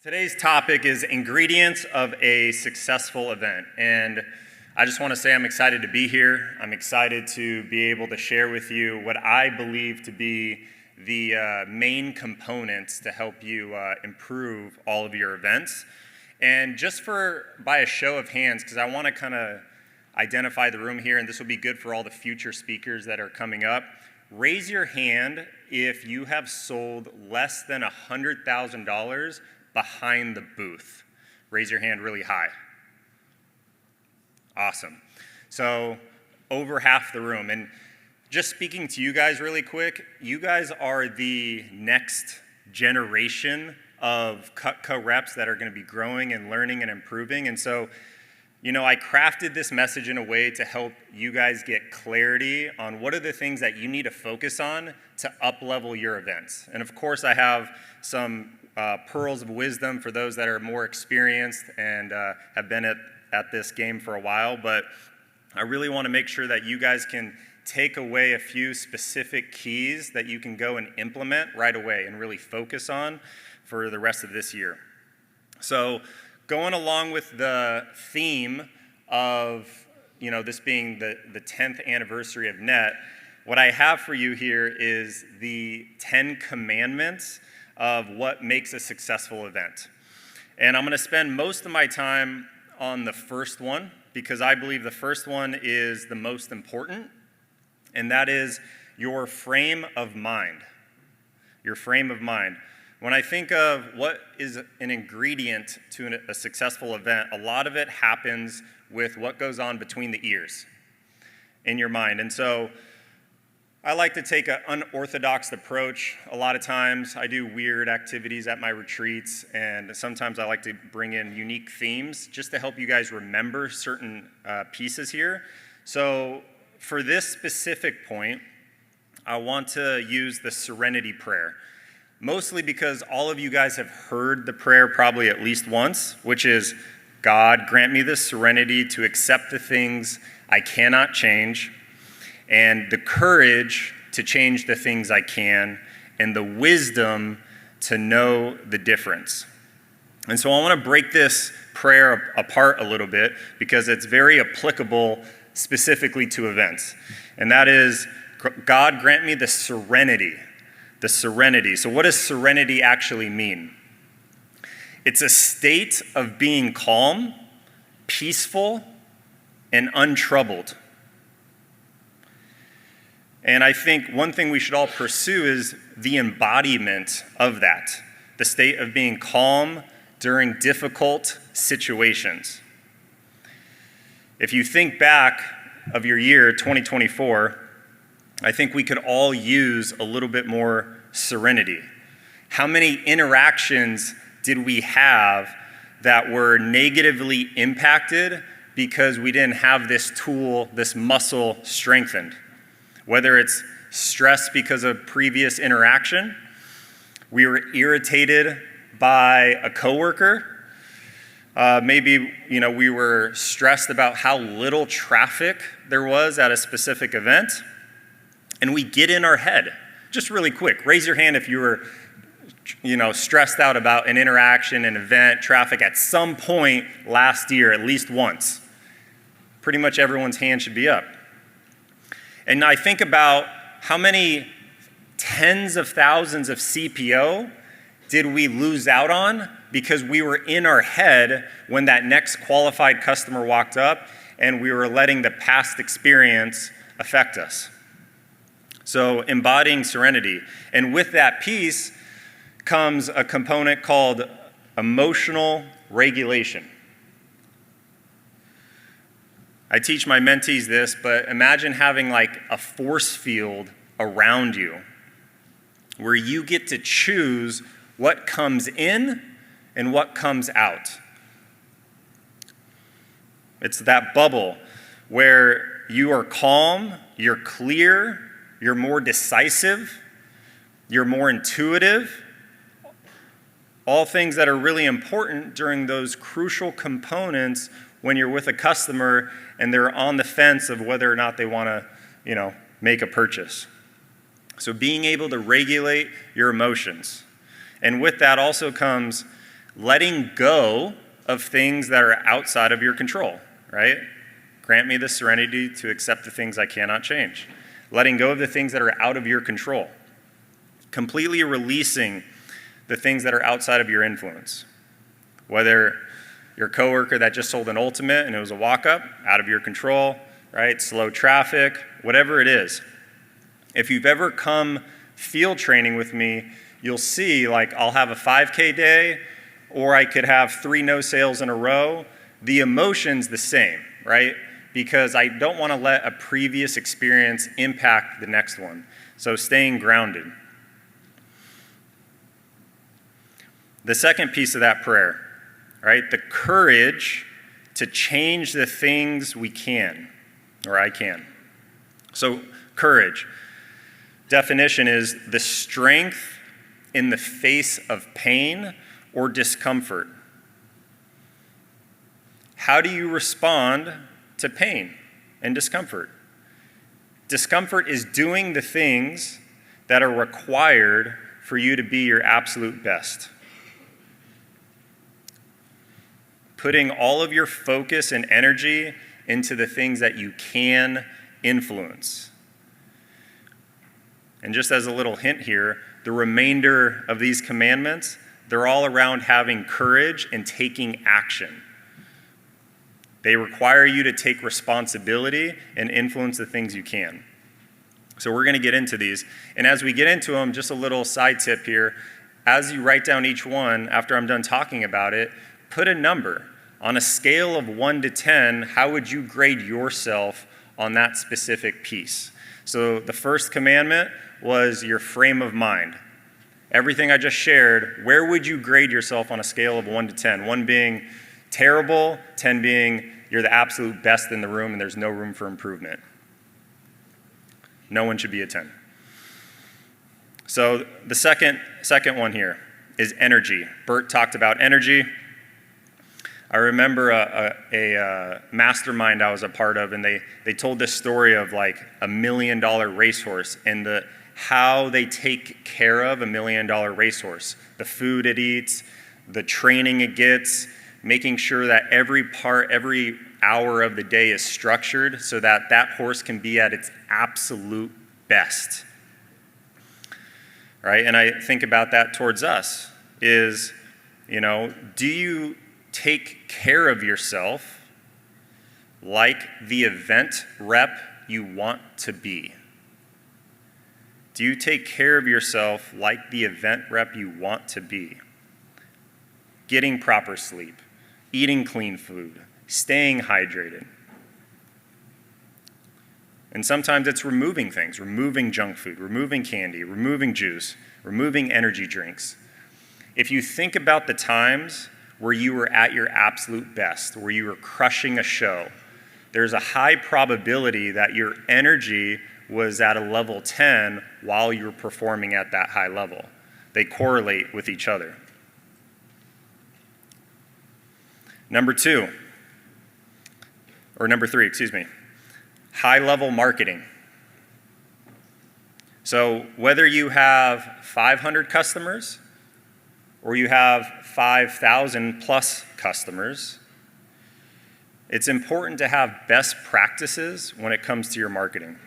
Today's topic is ingredients of a successful event. And I just want to say I'm excited to be here. I'm excited to be able to share with you what I believe to be the main components to help you improve all of your events. And just by a show of hands, because I want to kind of identify the room here, and this will be good for all the future speakers that are coming up. Raise your hand if you have sold less than $100,000 behind the booth. Raise your hand really high. Awesome. So over half the room. And just speaking to you guys really quick, you guys are the next generation of Cutco reps that are going to be growing and learning and improving. And so, I crafted this message in a way to help you guys get clarity on what are the things that you need to focus on to up-level your events. And of course, I have some pearls of wisdom for those that are more experienced and have been at this game for a while, but I really want to make sure that you guys can take away a few specific keys that you can go and implement right away and really focus on for the rest of this year. So going along with the theme of this being the 10th anniversary of NET, what I have for you here is the 10 commandments of what makes a successful event. And I'm going to spend most of my time on the first one because I believe the first one is the most important, and that is your frame of mind. Your frame of mind. When I think of what is an ingredient to a successful event, a lot of it happens with what goes on between the ears in your mind. And so I like to take an unorthodox approach. A lot of times I do weird activities at my retreats, and sometimes I like to bring in unique themes just to help you guys remember certain pieces here. So for this specific point, I want to use the serenity prayer, mostly because all of you guys have heard the prayer probably at least once, which is, God, grant me the serenity to accept the things I cannot change, and the courage to change the things I can, and the wisdom to know the difference. And so I want to break this prayer apart a little bit because it's very applicable specifically to events. And that is, God, grant me the serenity. The serenity. So what does serenity actually mean? It's a state of being calm, peaceful, and untroubled. And I think one thing we should all pursue is the embodiment of that, the state of being calm during difficult situations. If you think back of your year, 2024, I think we could all use a little bit more serenity. How many interactions did we have that were negatively impacted because we didn't have this tool, this muscle strengthened? Whether it's stress because of previous interaction, we were irritated by a coworker, maybe we were stressed about how little traffic there was at a specific event, and we get in our head. Just really quick, raise your hand if you were stressed out about an interaction, an event, traffic at some point last year, at least once. Pretty much everyone's hand should be up. And I think about how many tens of thousands of CPO did we lose out on because we were in our head when that next qualified customer walked up and we were letting the past experience affect us. So embodying serenity. And with that piece comes a component called emotional regulation. I teach my mentees this, but imagine having like a force field around you where you get to choose what comes in and what comes out. It's that bubble where you are calm, you're clear, you're more decisive, you're more intuitive, all things that are really important during those crucial components when you're with a customer and they're on the fence of whether or not they want to, make a purchase. So being able to regulate your emotions. And with that also comes letting go of things that are outside of your control, right? Grant me the serenity to accept the things I cannot change. Letting go of the things that are out of your control. Completely releasing the things that are outside of your influence. Whether your coworker that just sold an Ultimate and it was a walk-up, out of your control, right? Slow traffic, whatever it is. If you've ever come field training with me, you'll see like I'll have a 5K day or I could have 3 no sales in a row. The emotion's the same, right? Because I don't want to let a previous experience impact the next one. So staying grounded. The second piece of that prayer, right? The courage to change the things we can, or I can. So courage. Definition is the strength in the face of pain or discomfort. How do you respond to pain and discomfort? Discomfort is doing the things that are required for you to be your absolute best. Putting all of your focus and energy into the things that you can influence. And just as a little hint here, the remainder of these commandments, they're all around having courage and taking action. They require you to take responsibility and influence the things you can. So we're going to get into these. And as we get into them, just a little side tip here. As you write down each one, after I'm done talking about it, put a number. On a scale of 1 to 10, how would you grade yourself on that specific piece? So the first commandment was your frame of mind. Everything I just shared, where would you grade yourself on a scale of 1 to 10? 1 being terrible, 10 being you're the absolute best in the room and there's no room for improvement. No one should be a 10. So the second one here is energy. Bert talked about energy. I remember a mastermind I was a part of, and they told this story of like $1 million racehorse and how they take care of $1 million racehorse. The food it eats, the training it gets, making sure that every hour of the day is structured so that that horse can be at its absolute best. Right? And I think about that towards us is, do you take care of yourself like the event rep you want to be? Do you take care of yourself like the event rep you want to be? Getting proper sleep, eating clean food, staying hydrated. And sometimes it's removing things, removing junk food, removing candy, removing juice, removing energy drinks. If you think about the times where you were at your absolute best, where you were crushing a show, there's a high probability that your energy was at a level 10 while you were performing at that high level. They correlate with each other. Number 3, high-level marketing. So whether you have 500 customers or you have 5,000 plus customers, it's important to have best practices when it comes to your marketing.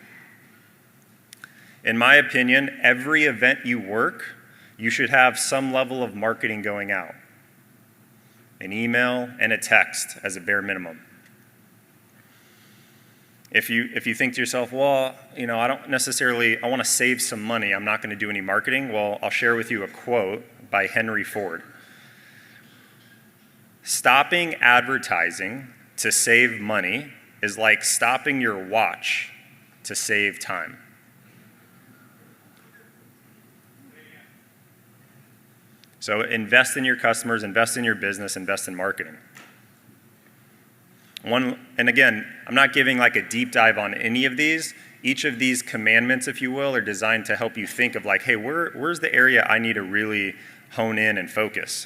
In my opinion, every event you work, you should have some level of marketing going out. An email and a text as a bare minimum. If you think to yourself, well, I want to save some money, I'm not going to do any marketing, well, I'll share with you a quote by Henry Ford. Stopping advertising to save money is like stopping your watch to save time. So invest in your customers, invest in your business, invest in marketing. And again, I'm not giving like a deep dive on any of these. Each of these commandments, if you will, are designed to help you think of like, hey, where's the area I need to really hone in and focus?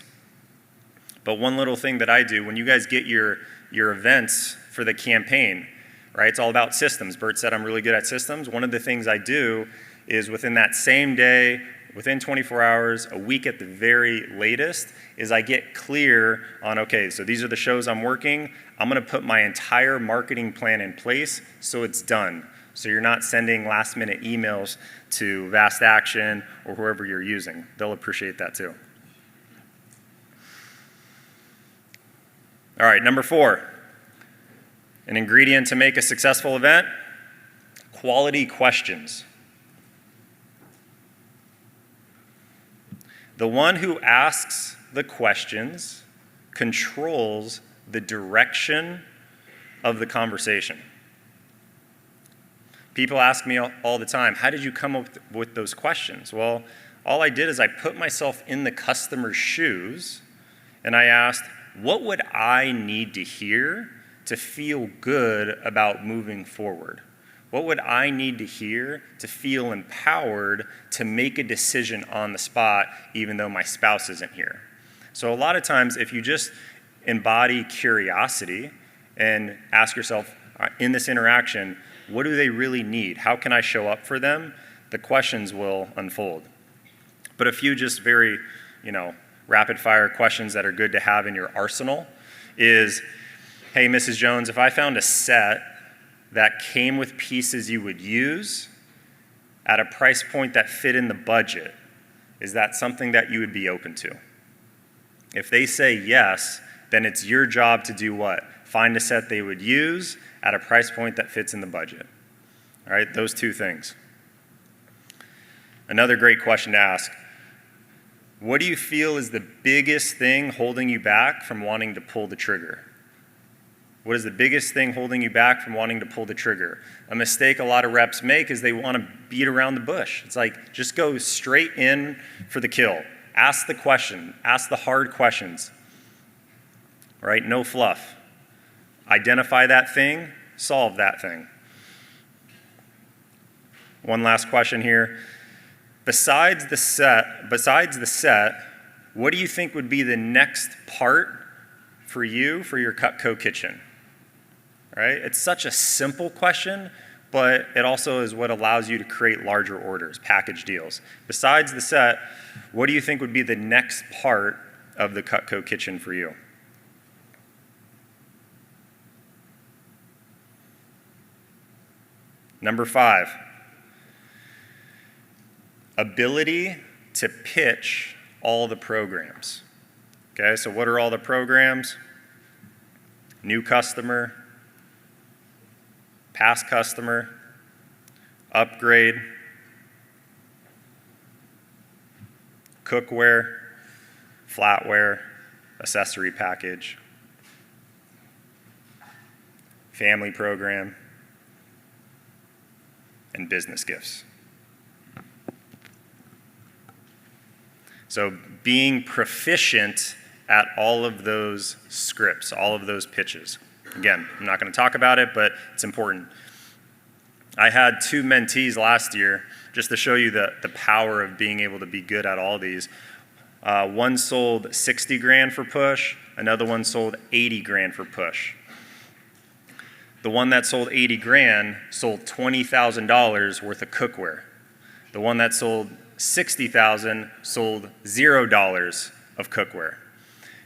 But one little thing that I do, when you guys get your events for the campaign, right, it's all about systems. Bert said I'm really good at systems. One of the things I do is within that same day, within 24 hours, a week at the very latest, is I get clear on, okay, so these are the shows I'm working. I'm going to put my entire marketing plan in place so it's done. So you're not sending last minute emails to Vast Action or whoever you're using. They'll appreciate that too. All right, number 4, an ingredient to make a successful event, quality questions. The one who asks the questions controls the direction of the conversation. People ask me all the time, how did you come up with those questions? Well, all I did is I put myself in the customer's shoes and I asked, what would I need to hear to feel good about moving forward? What would I need to hear to feel empowered to make a decision on the spot even though my spouse isn't here? So a lot of times if you just embody curiosity and ask yourself in this interaction, what do they really need? How can I show up for them? The questions will unfold. But a few just very, rapid fire questions that are good to have in your arsenal is, hey, Mrs. Jones, if I found a set that came with pieces you would use at a price point that fit in the budget, is that something that you would be open to? If they say yes, then it's your job to do what? Find a set they would use at a price point that fits in the budget. All right, those two things. Another great question to ask. What do you feel is the biggest thing holding you back from wanting to pull the trigger? What is the biggest thing holding you back from wanting to pull the trigger? A mistake a lot of reps make is they want to beat around the bush. It's like, just go straight in for the kill. Ask the question. Ask the hard questions. All right, no fluff. Identify that thing, solve that thing. One last question here. Besides the set, what do you think would be the next part for you for your Cutco kitchen? All right? It's such a simple question, but it also is what allows you to create larger orders, package deals. Besides the set, what do you think would be the next part of the Cutco kitchen for you? Number 5, ability to pitch all the programs. Okay, so what are all the programs? New customer, past customer, upgrade, cookware, flatware, accessory package, family program, and business gifts. So being proficient at all of those scripts, all of those pitches. Again, I'm not going to talk about it, but it's important. I had 2 mentees last year, just to show you the power of being able to be good at all these. One sold 60 grand for push, another one sold 80 grand for push. The one that sold 80 grand sold $20,000 worth of cookware. The one that sold 60,000 sold $0 of cookware.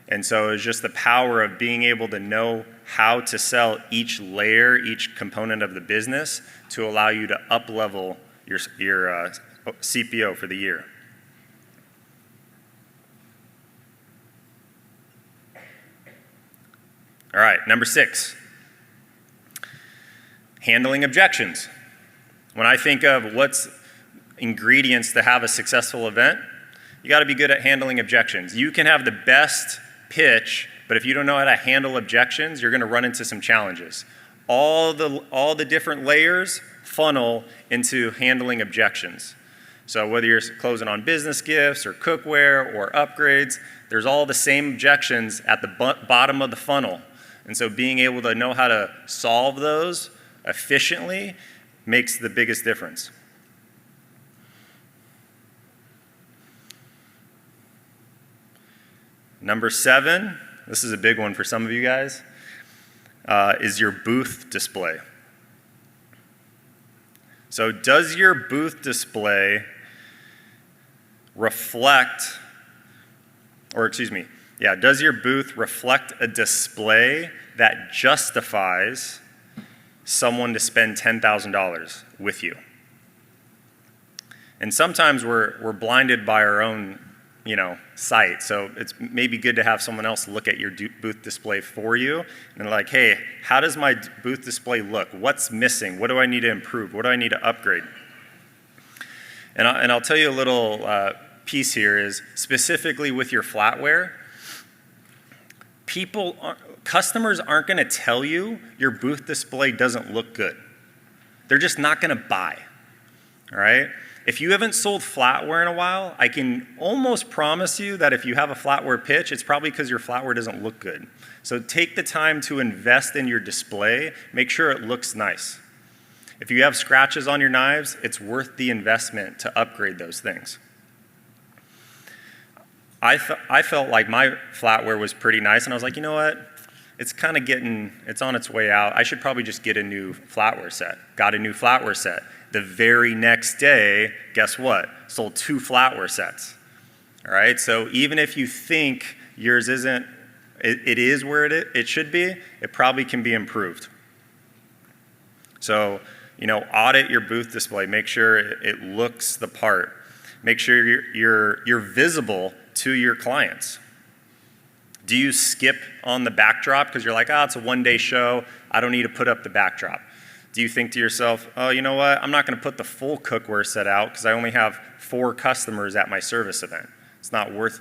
And so it was just the power of being able to know how to sell each layer, each component of the business to allow you to up-level your CPO for the year. All right, number 6. Handling objections. When I think of what's ingredients to have a successful event, you got to be good at handling objections. You can have the best pitch, but if you don't know how to handle objections, you're going to run into some challenges. All the different layers funnel into handling objections. So whether you're closing on business gifts or cookware or upgrades, there's all the same objections at the bottom of the funnel. And so being able to know how to solve those efficiently makes the biggest difference. Number 7, this is a big one for some of you guys, is your booth display. So does your booth display reflect, or excuse me, yeah, does your booth reflect a display that justifies someone to spend $10,000 with you? And sometimes we're blinded by our own, sight. So it's maybe good to have someone else look at your booth display for you and like, hey, how does my booth display look? What's missing? What do I need to improve? What do I need to upgrade? And I'll tell you a little piece here is specifically with your flatware. Customers aren't going to tell you your booth display doesn't look good. They're just not going to buy. All right? If you haven't sold flatware in a while, I can almost promise you that if you have a flatware pitch, it's probably because your flatware doesn't look good. So take the time to invest in your display. Make sure it looks nice. If you have scratches on your knives, it's worth the investment to upgrade those things. I felt like my flatware was pretty nice, and I was like, you know what? It's kind of it's on its way out. I should probably just get a new flatware set. Got a new flatware set. The very next day, guess what? Sold 2 flatware sets. All right, so even if you think yours isn't, it is where it should be, it probably can be improved. So, audit your booth display. Make sure it looks the part. Make sure you're visible to your clients. Do you skip on the backdrop because you're like, it's a one-day show, I don't need to put up the backdrop? Do you think to yourself, oh, you know what, I'm not going to put the full cookware set out because I only have 4 customers at my service event. It's not worth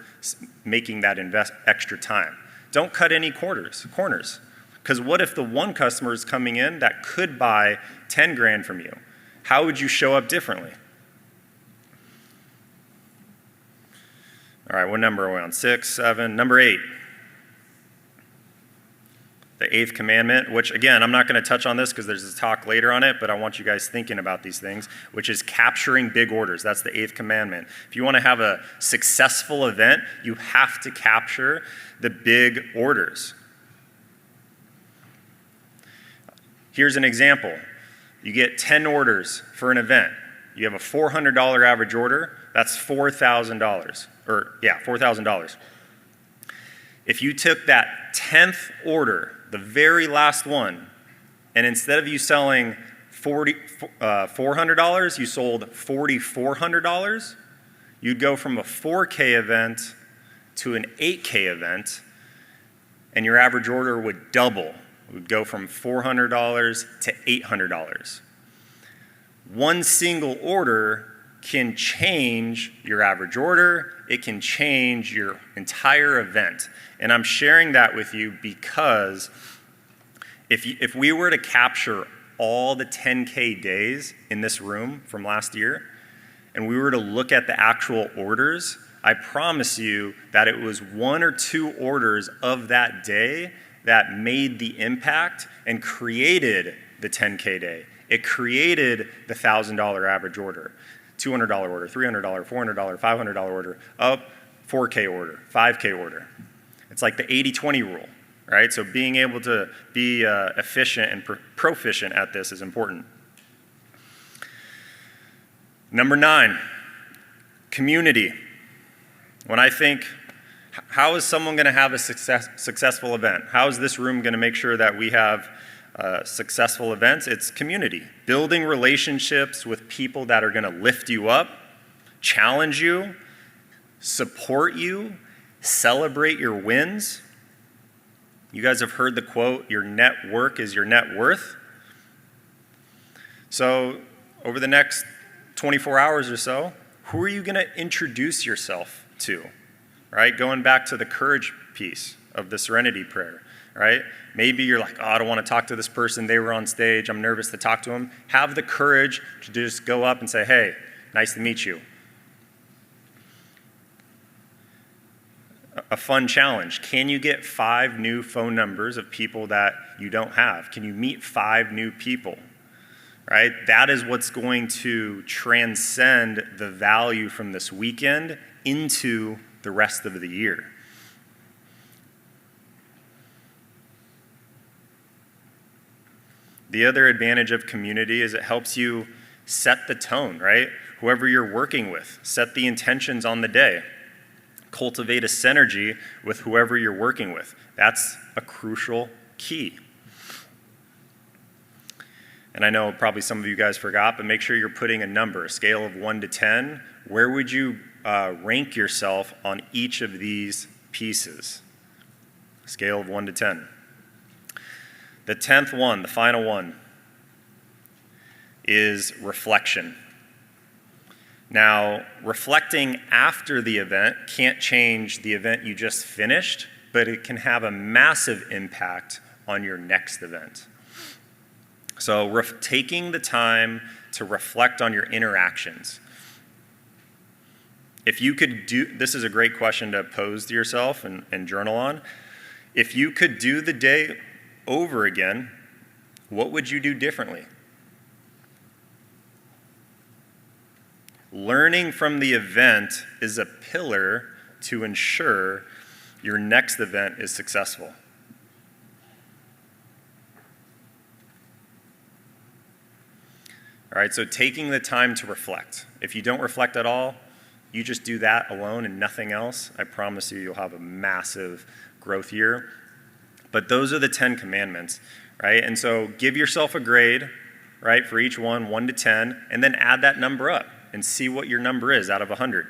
making that extra time. Don't cut any corners. Because what if the one customer is coming in that could buy 10 grand from you? How would you show up differently? All right, what number are we on? 6, 7, number 8. The 8th commandment, which again, I'm not going to touch on this because there's a talk later on it, but I want you guys thinking about these things, which is capturing big orders. That's the 8th commandment. If you want to have a successful event, you have to capture the big orders. Here's an example. You get 10 orders for an event. You have a $400 average order. That's $4,000. $4,000. If you took that 10th order, the very last one, and instead of you selling $400, you sold $4,400, you'd go from a 4K event to an 8K event, and your average order would double. It would go from $400 to $800. One single order can change your average order. It can change your entire event. And I'm sharing that with you because if we were to capture all the 10K days in this room from last year, and we were to look at the actual orders, I promise you that it was 1 or 2 orders of that day that made the impact and created the 10K day. It created the $1,000 average order. $200 order, $300, $400, $500 order, up 4K order, 5K order. It's like the 80-20 rule, right? So being able to be efficient and proficient at this is important. Number 9, community. When I think, how is someone going to have a successful event? How is this room going to make sure that we have successful events? It's community. Building relationships with people that are going to lift you up, challenge you, support you, celebrate your wins. You guys have heard the quote, your network is your net worth. So over the next 24 hours or so, who are you going to introduce yourself to? Right? Going back to the courage piece of the serenity prayer. Right? Maybe you're like, I don't want to talk to this person. They were on stage. I'm nervous to talk to them. Have the courage to just go up and say, hey, nice to meet you. A fun challenge. Can you get 5 new phone numbers of people that you don't have? Can you meet 5 new people? Right? That is what's going to transcend the value from this weekend into the rest of the year. The other advantage of community is it helps you set the tone, right? whoever you're working with. Set the intentions on the day. Cultivate a synergy with whoever you're working with. That's a crucial key. And I know probably some of you guys forgot, but make sure you're putting a number, a scale of 1 to 10. Where would you rank yourself on each of these pieces? Scale of 1 to 10. The 10th one, the final one, is reflection. Now, reflecting after the event can't change the event you just finished, but it can have a massive impact on your next event. So taking the time to reflect on your interactions. If you could this is a great question to pose to yourself and journal on. If you could do the day over again, what would you do differently? Learning from the event is a pillar to ensure your next event is successful. All right, so taking the time to reflect. If you don't reflect at all, you just do that alone and nothing else, I promise you'll have a massive growth year. But those are the 10 commandments, right? And so give yourself a grade, right, for each one, 1 to 10, and then add that number up and see what your number is out of 100.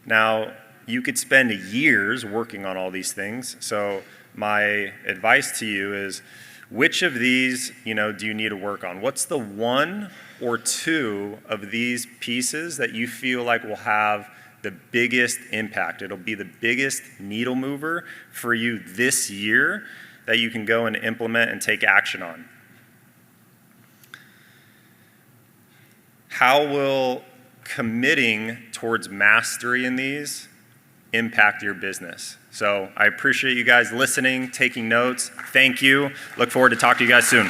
Now, you could spend years working on all these things. So my advice to you is, which of these, do you need to work on? What's the 1 or 2 of these pieces that you feel like will have the biggest impact? It'll be the biggest needle mover for you this year that you can go and implement and take action on. How will committing towards mastery in these impact your business? So I appreciate you guys listening, taking notes. Thank you. Look forward to talking to you guys soon.